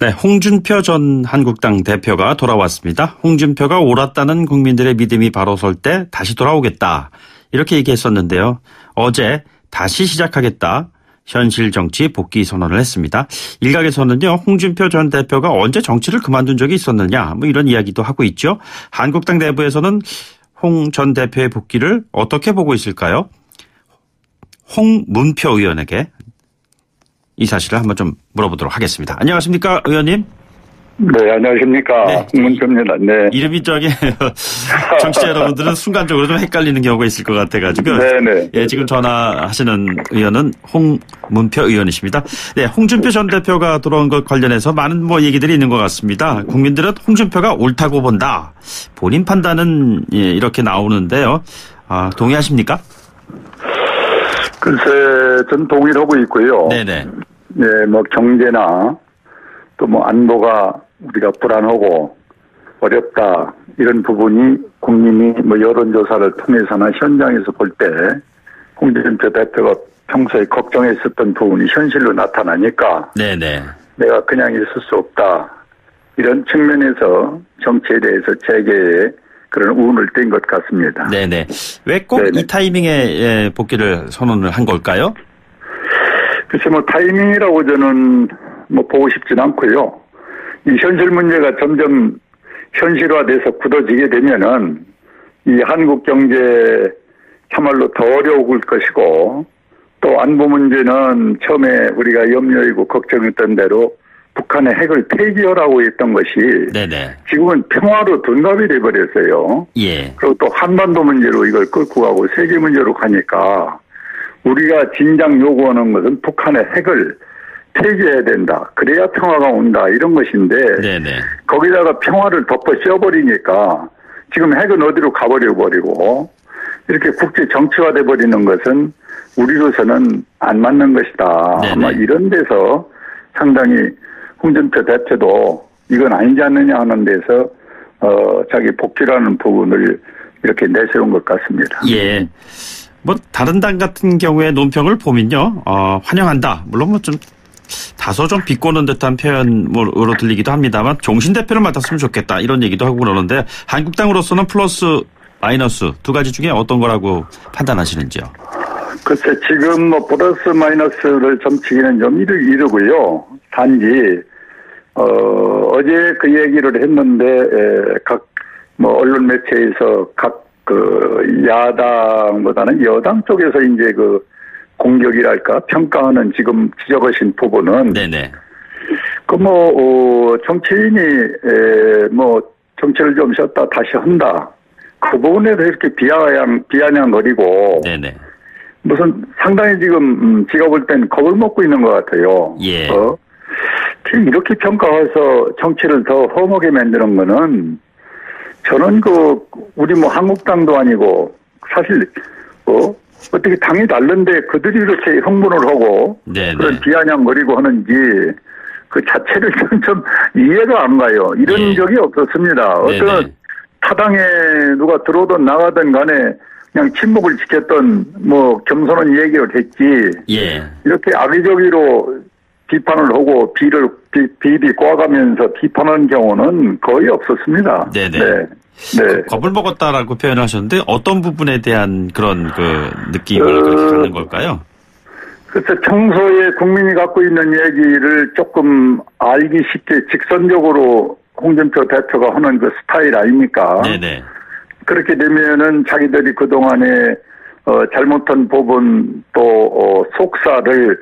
네, 홍준표 전 한국당 대표가 돌아왔습니다. 홍준표가 옳았다는 국민들의 믿음이 바로 설 때 다시 돌아오겠다. 이렇게 얘기했었는데요. 어제 다시 시작하겠다. 현실 정치 복귀 선언을 했습니다. 일각에서는요, 홍준표 전 대표가 언제 정치를 그만둔 적이 있었느냐, 뭐 이런 이야기도 하고 있죠. 한국당 내부에서는 홍 전 대표의 복귀를 어떻게 보고 있을까요? 홍문표 의원에게 이 사실을 한번 좀 물어보도록 하겠습니다. 안녕하십니까, 의원님? 네, 안녕하십니까. 네. 홍문표입니다. 네. 이름이 청취자 여러분들은 순간적으로 좀 헷갈리는 경우가 있을 것 같아가지고. 네네. 예, 지금 전화하시는 의원은 홍문표 의원이십니다. 네, 홍준표 전 대표가 돌아온 것 관련해서 많은 얘기들이 있는 것 같습니다. 국민들은 홍준표가 옳다고 본다. 본인 판단은 이렇게 나오는데요. 동의하십니까? 글쎄, 전 동의를 하고 있고요. 네네. 네, 경제나 또 안보가 우리가 불안하고 어렵다. 이런 부분이 국민이 여론조사를 통해서나 현장에서 볼 때 홍준표 대표가 평소에 걱정했었던 부분이 현실로 나타나니까 네네. 내가 그냥 있을 수 없다. 이런 측면에서 정치에 대해서 재개의 그런 운을 띈 것 같습니다. 네네. 왜 꼭 이 타이밍에 복귀를 선언을 한 걸까요? 글쎄 타이밍이라고 저는 보고 싶진 않고요. 이 현실 문제가 점점 현실화돼서 굳어지게 되면은 이 한국 경제 참말로 더 어려울 것이고 또 안보 문제는 처음에 우리가 염려이고 걱정했던 대로 북한의 핵을 폐기하라고 했던 것이 네네. 지금은 평화로 둔갑이 돼버렸어요. 예. 그리고 또 한반도 문제로 이걸 끌고 가고 세계 문제로 가니까 우리가 진작 요구하는 것은 북한의 핵을 폐기해야 된다. 그래야 평화가 온다. 이런 것인데 네네. 거기다가 평화를 덮어 씌워버리니까 지금 핵은 어디로 가버려버리고 이렇게 국제 정치화 돼버리는 것은 우리로서는 안 맞는 것이다. 네네. 아마 이런 데서 상당히 홍준표 대표도 이건 아니지 않느냐 하는 데서 자기 복귀라는 부분을 이렇게 내세운 것 같습니다. 예. 다른 당 같은 경우에 논평을 보면요, 환영한다. 물론 좀 다소 좀 비꼬는 듯한 표현으로 들리기도 합니다만 종신 대표를 맡았으면 좋겠다 이런 얘기도 하고 그러는데 한국당으로서는 플러스 마이너스 두 가지 중에 어떤 거라고 판단하시는지요? 글쎄 지금 플러스 마이너스를 점치기는 좀 이르고요. 단지 어제 그 얘기를 했는데 각 언론 매체에서 각 야당보다는 여당 쪽에서 이제 공격이랄까 평가하는 지금 지적하신 부분은 네네. 정치인이 정치를 좀 쉬었다 다시 한다. 그 부분에서 이렇게 비아냥거리고 네네. 무슨 상당히 지금 제가 볼 땐 겁을 먹고 있는 것 같아요. 예. 지금 이렇게 평가해서 정치를 더 험하게 만드는 거는 저는 우리 한국당도 아니고 사실 어떻게 당이 다른데 그들이 이렇게 흥분을 하고 네네. 그런 비아냥거리고 하는지 그 자체를 좀 이해가 안 가요. 이런 예. 적이 없었습니다. 어떤 타당에 누가 들어오든 나가든 간에 그냥 침묵을 지켰던 겸손한 얘기를 했지. 예. 이렇게 악의적으로 비판을 하고 비비 꼬아가면서 비판하는 경우는 거의 없었습니다. 네네. 네. 네. 겁을 먹었다라고 표현을 하셨는데 어떤 부분에 대한 그런 느낌을 그렇게 갖는 걸까요? 글쎄 평소에 국민이 갖고 있는 얘기를 조금 알기 쉽게 직선적으로 홍준표 대표가 하는 그 스타일 아닙니까? 네네. 그렇게 되면은 자기들이 그동안에 잘못한 부분 또 속사를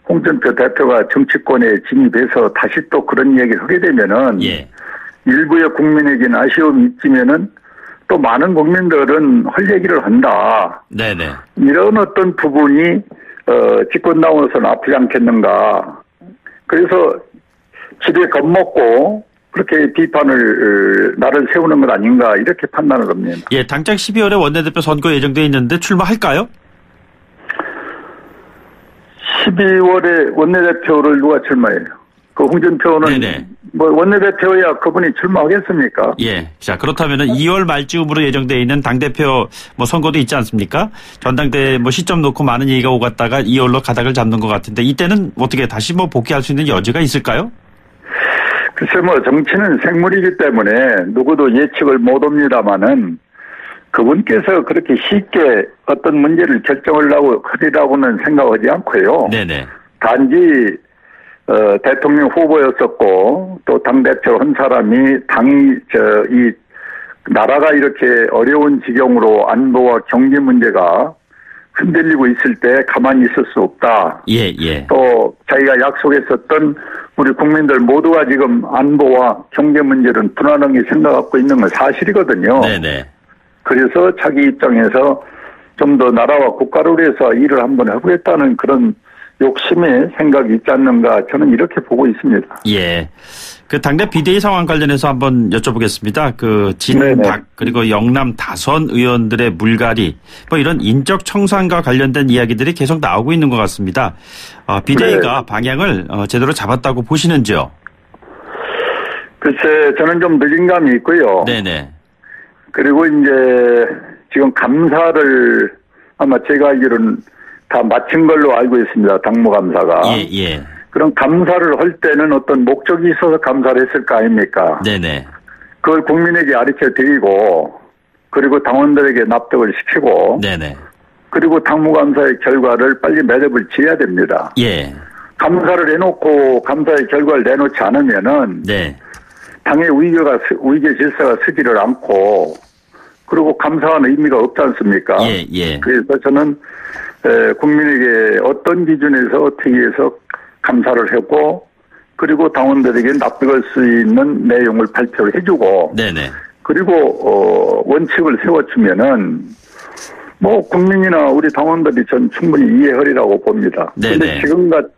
홍준표 대표가 정치권에 진입해서 다시 또 그런 얘기를 하게 되면은 예. 일부의 국민에게는 아쉬움이 있지만은 또 많은 국민들은 할 얘기를 한다. 네네. 이런 어떤 부분이 집권당으로서는 아프지 않겠는가. 그래서 집에 겁먹고 그렇게 비판을 나를 세우는 것 아닌가 이렇게 판단을 합니다. 예, 당장 12월에 원내대표 선거 예정돼 있는데 출마할까요? 12월에 원내대표를 누가 출마해요? 홍준표는 네네. 원내대표야 그분이 출마하겠습니까? 예. 자, 그렇다면은 2월 말쯤으로 예정돼 있는 당대표 선거도 있지 않습니까? 전당대 시점 놓고 많은 얘기가 오갔다가 2월로 가닥을 잡는 것 같은데 이때는 어떻게 다시 복귀할 수 있는 여지가 있을까요? 글쎄 뭐 정치는 생물이기 때문에 누구도 예측을 못 합니다마는 그분께서 그렇게 쉽게 어떤 문제를 하리라고는 생각하지 않고요. 네네. 단지 대통령 후보였었고 또 당대표 한 사람이 이 나라가 이렇게 어려운 지경으로 안보와 경제 문제가 흔들리고 있을 때 가만히 있을 수 없다. 예, 예. 또 자기가 약속했었던 우리 국민들 모두가 지금 안보와 경제 문제는 불안하게 생각하고 있는 건 사실이거든요. 네네. 그래서 자기 입장에서 좀 더 나라와 국가를 위해서 일을 한번 해보겠다는 그런 욕심의 생각이 있지 않는가 저는 이렇게 보고 있습니다. 예. 그 당내 비대위 상황 관련해서 한번 여쭤보겠습니다. 그 진박 그리고 영남 다선 의원들의 물갈이 뭐 이런 인적 청산과 관련된 이야기들이 계속 나오고 있는 것 같습니다. 비대위가 방향을 제대로 잡았다고 보시는지요? 글쎄 저는 좀 늦은 감이 있고요. 네네. 그리고 이제 지금 감사를 아마 제가 알기로는 다 마친 걸로 알고 있습니다. 당무감사가. 예, 예. 그럼 감사를 할 때는 어떤 목적이 있어서 감사를 했을 거 아닙니까? 네네. 그걸 국민에게 가르쳐 드리고, 그리고 당원들에게 납득을 시키고, 네네. 그리고 당무감사의 결과를 빨리 매듭을 지어야 됩니다. 예. 감사를 해놓고 감사의 결과를 내놓지 않으면은, 네. 당의 위계 질서가 서지를 않고, 그리고 감사하는 의미가 없지 않습니까? 예, 예. 그래서 저는 국민에게 어떤 기준에서 어떻게 해서 감사를 했고 그리고 당원들에게 납득할 수 있는 내용을 발표를 해주고 네네. 그리고 원칙을 세워주면은 뭐 국민이나 우리 당원들이 전 충분히 이해하리라고 봅니다. 그런데 지금같이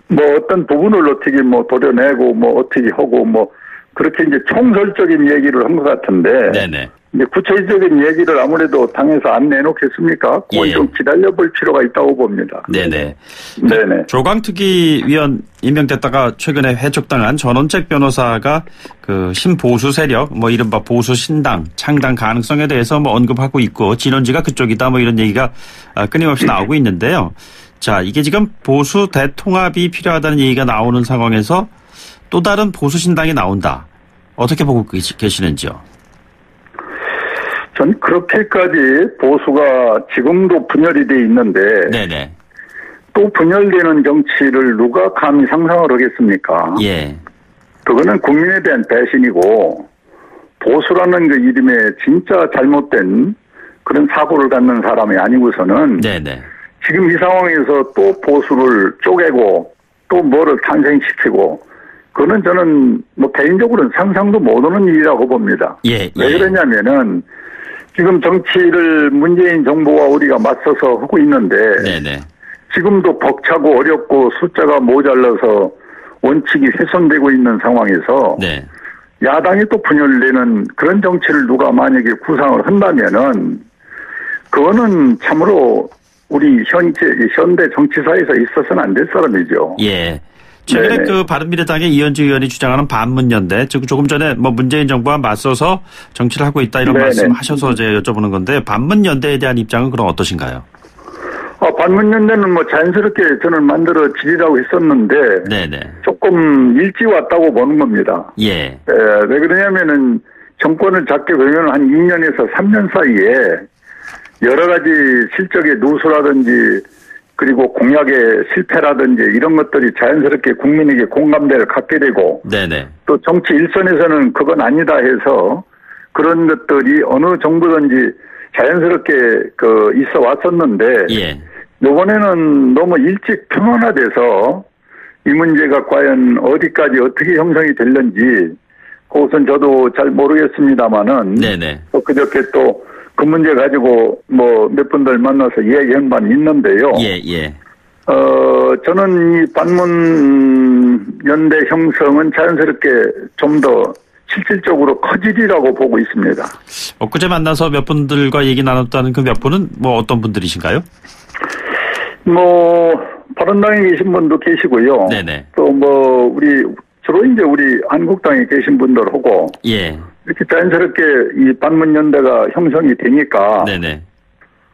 뭐 어떤 부분을 어떻게 뭐 도려내고 뭐 어떻게 하고 뭐 그렇게 이제 총설적인 얘기를 한 것 같은데 네네. 이제 구체적인 얘기를 아무래도 당에서 안 내놓겠습니까? 그건 좀 기다려볼 필요가 있다고 봅니다. 네네. 네네. 조광특위 위원 임명됐다가 최근에 해촉당한 전원책 변호사가 그 신보수 세력, 뭐 이른바 보수 신당 창당 가능성에 대해서 뭐 언급하고 있고 진원지가 그쪽이다 뭐 이런 얘기가 끊임없이 나오고 있는데요. 자, 이게 지금 보수 대통합이 필요하다는 얘기가 나오는 상황에서 또 다른 보수 신당이 나온다. 어떻게 보고 계시는지요? 전 그렇게까지 보수가 지금도 분열이 돼 있는데 네네. 또 분열되는 정치를 누가 감히 상상을 하겠습니까? 예. 그거는 국민에 대한 배신이고 보수라는 그 이름에 진짜 잘못된 그런 사고를 갖는 사람이 아니고서는 네네. 지금 이 상황에서 또 보수를 쪼개고 또 뭐를 탄생시키고 그거는 저는 뭐 개인적으로는 상상도 못하는 일이라고 봅니다. 예. 왜 그러냐면은 지금 정치를 문재인 정부와 우리가 맞서서 하고 있는데 네네. 지금도 벅차고 어렵고 숫자가 모자라서 원칙이 훼손되고 있는 상황에서 네. 야당이 또 분열되는 그런 정치를 누가 만약에 구상을 한다면은 그거는 참으로 우리 현대 정치사에서 있어서는 안 될 사람이죠. 예. 최근에 네네. 그 바른미래당의 이현주 의원이 주장하는 반문연대, 즉 조금 전에 뭐 문재인 정부와 맞서서 정치를 하고 있다 이런 네네. 말씀하셔서 이제 여쭤보는 건데 반문연대에 대한 입장은 그럼 어떠신가요? 반문연대는 뭐 자연스럽게 저는 만들어 지리라고 했었는데 네네. 조금 일찍 왔다고 보는 겁니다. 예. 왜 그러냐면은 정권을 잡게 되면 한 2년에서 3년 사이에 여러 가지 실적의 누수라든지 그리고 공약의 실패라든지 이런 것들이 자연스럽게 국민에게 공감대를 갖게 되고 네네. 또 정치 일선에서는 그건 아니다 해서 그런 것들이 어느 정부든지 자연스럽게 있어 왔었는데 예. 이번에는 너무 일찍 평온화돼서 이 문제가 과연 어디까지 어떻게 형성이 될는지 그것은 저도 잘 모르겠습니다만은 네네. 그저께 또 그 문제 가지고 뭐 몇 분들 만나서 이야기한 바는 있는데요. 예, 예. 저는 이 반문 연대 형성은 자연스럽게 좀 더 실질적으로 커지리라고 보고 있습니다. 엊그제 만나서 몇 분들과 얘기 나눴다는 그 몇 분은 뭐 어떤 분들이신가요? 뭐 바른당에 계신 분도 계시고요. 네네. 또 뭐 주로 이제 우리 한국당에 계신 분들하고 예. 이렇게 자연스럽게 이 반문연대가 형성이 되니까 네네.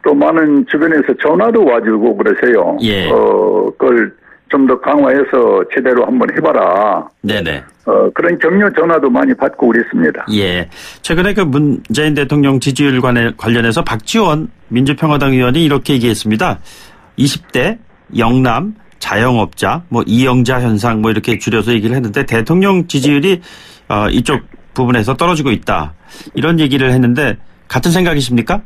또 많은 주변에서 전화도 와주고 그러세요. 예. 그걸 좀 더 강화해서 제대로 한번 해봐라. 네네. 그런 격려 전화도 많이 받고 그랬습니다. 예. 최근에 그 문재인 대통령 지지율 관련해서 박지원 민주평화당 의원이 이렇게 얘기했습니다. 20대 영남 자영업자, 이영자 현상 이렇게 줄여서 얘기를 했는데 대통령 지지율이 이쪽 부분에서 떨어지고 있다. 이런 얘기를 했는데 같은 생각이십니까?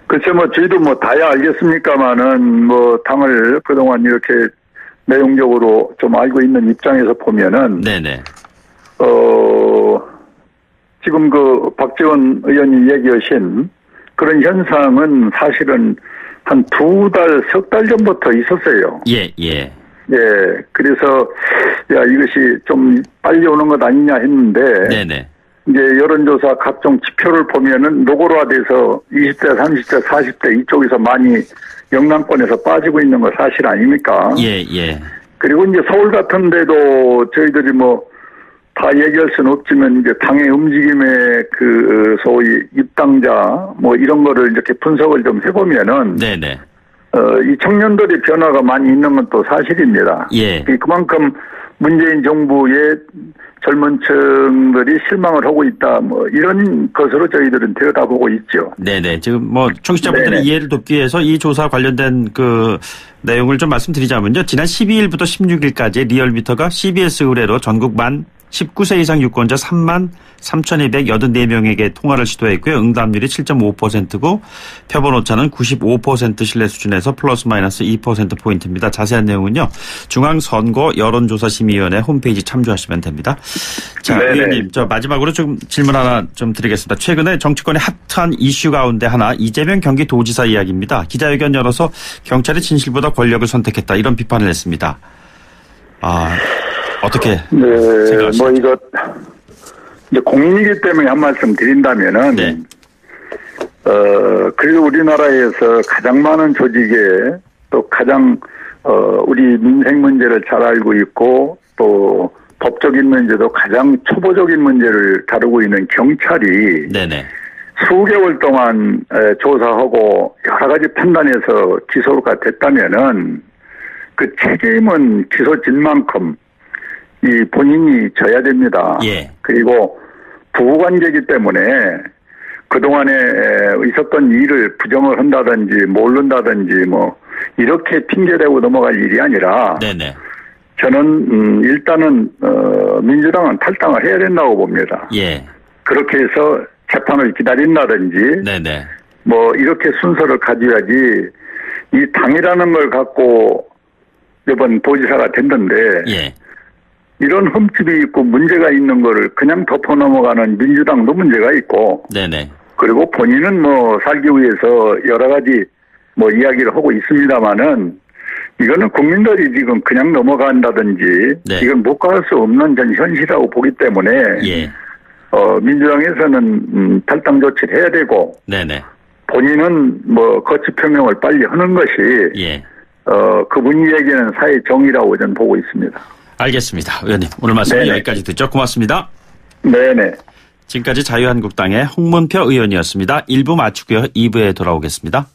글쎄 저희도 다야 알겠습니까만은 당을 그동안 이렇게 내용적으로 좀 알고 있는 입장에서 보면은 네네. 지금 그 박지원 의원이 얘기하신 그런 현상은 사실은 한 2달, 3달 전부터 있었어요. 예. 예. 그래서 이것이 좀 빨리 오는 것 아니냐 했는데. 네네. 이제 여론조사 각종 지표를 보면은 노골화돼서 20대, 30대, 40대 이쪽에서 많이 영남권에서 빠지고 있는 거 사실 아닙니까? 예. 그리고 이제 서울 같은 데도 저희들이 다 얘기할 수는 없지만 이제 당의 움직임의 그 소위 입당자 이런 거를 이렇게 분석을 좀 해보면은. 네네. 이 청년들의 변화가 많이 있는 건 또 사실입니다. 예. 그만큼 문재인 정부의 젊은 층들이 실망을 하고 있다. 이런 것으로 저희들은 들여다보고 있죠. 네네. 지금 청취자분들의 네네. 이해를 돕기 위해서 이 조사 관련된 그 내용을 좀 말씀드리자면요. 지난 12일부터 16일까지 리얼미터가 CBS 의뢰로 전국 만 19세 이상 유권자 33,284명에게 통화를 시도했고요. 응답률이 7.5%고 표본 오차는 95% 신뢰 수준에서 플러스 마이너스 2%포인트입니다. 자세한 내용은요. 중앙선거 여론조사심의위원회 홈페이지 참조하시면 됩니다. 자, 네네. 의원님, 마지막으로 좀 질문 하나 좀 드리겠습니다. 최근에 정치권의 핫한 이슈 가운데 하나 이재명 경기도지사 이야기입니다. 기자회견 열어서 경찰이 진실보다 권력을 선택했다. 이런 비판을 했습니다. 어떻게 생각하십니까? 이거 이제 공인이기 때문에 한 말씀 드린다면은 네. 그리고 우리나라에서 가장 많은 조직에 또 가장 우리 민생 문제를 잘 알고 있고 또 법적인 문제도 가장 초보적인 문제를 다루고 있는 경찰이 네네. 수개월 동안 조사하고 여러 가지 판단해서 기소가 됐다면은 그 책임은 기소진 만큼 이 본인이 져야 됩니다. 예. 그리고 부부관계이기 때문에 그동안에 있었던 일을 부정을 한다든지 모른다든지 이렇게 핑계대고 넘어갈 일이 아니라 네네. 저는 일단은 민주당은 탈당을 해야 된다고 봅니다. 예. 그렇게 해서 재판을 기다린다든지 네네. 이렇게 순서를 가져야지 이 당이라는 걸 갖고 이번 도지사가 됐는데 예. 이런 흠집이 있고 문제가 있는 거를 그냥 덮어 넘어가는 민주당도 문제가 있고 네네. 그리고 본인은 살기 위해서 여러 가지 이야기를 하고 있습니다만은 이거는 국민들이 지금 그냥 넘어간다든지 네. 이건 묵과할 수 없는 전 현실이라고 보기 때문에 예. 민주당에서는 탈당 조치를 해야 되고 네네. 본인은 거취 표명을 빨리 하는 것이 예. 그분이 얘기하는 사회 정의라고 저는 보고 있습니다. 알겠습니다. 의원님 오늘 말씀 여기까지 듣죠. 고맙습니다. 네네. 지금까지 자유한국당의 홍문표 의원이었습니다. 1부 마치고요. 2부에 돌아오겠습니다.